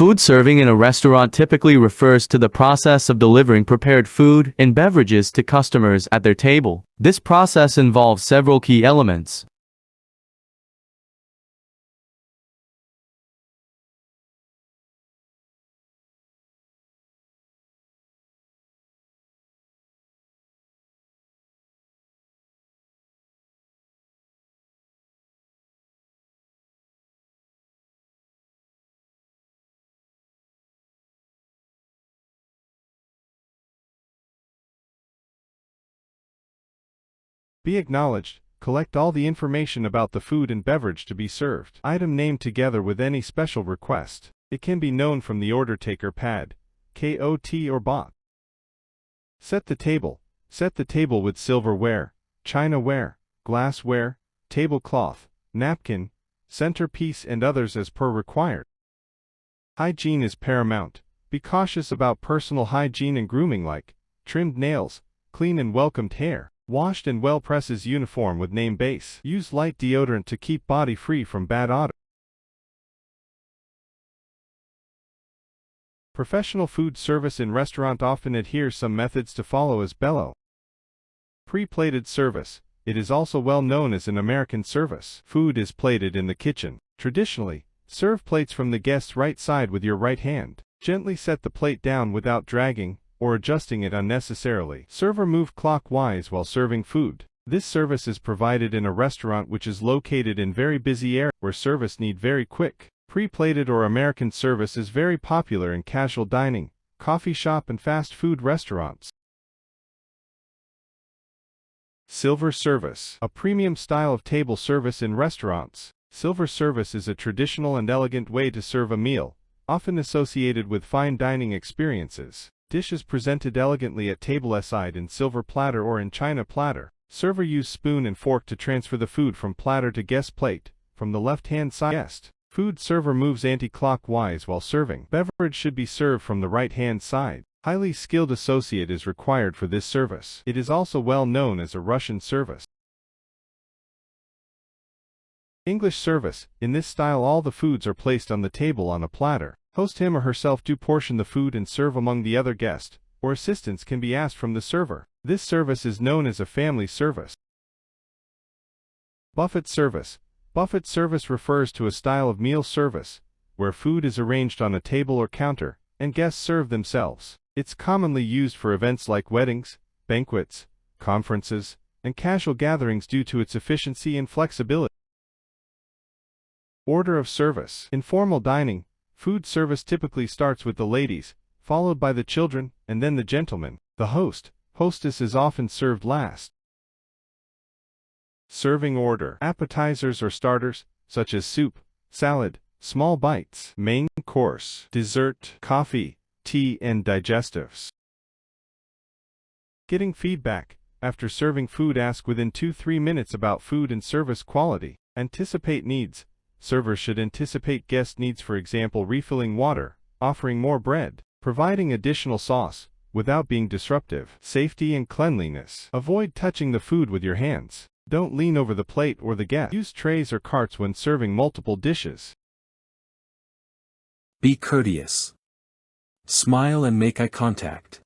Food serving in a restaurant typically refers to the process of delivering prepared food and beverages to customers at their table. This process involves several key elements. Be acknowledged. Collect all the information about the food and beverage to be served. Item name together with any special request. It can be known from the order taker pad, KOT or bot. Set the table. Set the table with silverware, chinaware, glassware, tablecloth, napkin, centerpiece and others as per required. Hygiene is paramount. Be cautious about personal hygiene and grooming like trimmed nails, clean and welcomed hair, washed and well presses uniform with name base. Use light deodorant to keep body free from bad odor. Professional food service in restaurant often adheres some methods to follow as bellow. Pre-plated service. It is also well known as an American service. Food is plated in the kitchen. Traditionally, serve plates from the guest's right side with your right hand. Gently set the plate down without dragging or adjusting it unnecessarily. Server move clockwise while serving food. This service is provided in a restaurant which is located in very busy area where service need very quick. Pre-plated or American service is very popular in casual dining, coffee shop and fast food restaurants. Silver service, a premium style of table service in restaurants. Silver service is a traditional and elegant way to serve a meal, often associated with fine dining experiences. Dishes presented elegantly at table side in silver platter or in china platter. Server use spoon and fork to transfer the food from platter to guest plate, from the left-hand side guest. Food server moves anti-clockwise while serving. Beverage should be served from the right-hand side. Highly skilled associate is required for this service. It is also well known as a Russian service. English service. In this style all the foods are placed on the table on a platter. Host him or herself do portion the food and serve among the other guests, or assistance can be asked from the server. This service is known as a family service. Buffet service. Buffet service refers to a style of meal service, where food is arranged on a table or counter, and guests serve themselves. It's commonly used for events like weddings, banquets, conferences, and casual gatherings due to its efficiency and flexibility. Order of service. In formal dining, food service typically starts with the ladies, followed by the children, and then the gentlemen. The host, hostess is often served last. Serving order. Appetizers or starters, such as soup, salad, small bites. Main course. Dessert, coffee, tea, and digestives. Getting feedback. After serving food, ask within 2-3 minutes about food and service quality. Anticipate needs. Servers should anticipate guest needs, for example refilling water, offering more bread, providing additional sauce, without being disruptive. Safety and cleanliness. Avoid touching the food with your hands. Don't lean over the plate or the guest. Use trays or carts when serving multiple dishes. Be courteous. Smile and make eye contact.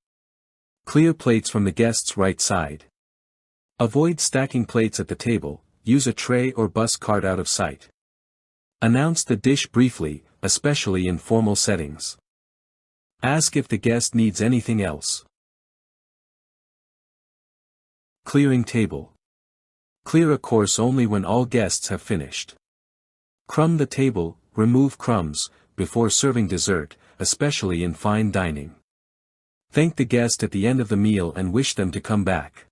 Clear plates from the guest's right side. Avoid stacking plates at the table. Use a tray or bus cart out of sight. Announce the dish briefly, especially in formal settings. Ask if the guest needs anything else. Clearing table. Clear a course only when all guests have finished. Crumb the table, remove crumbs, before serving dessert, especially in fine dining. Thank the guest at the end of the meal and wish them to come back.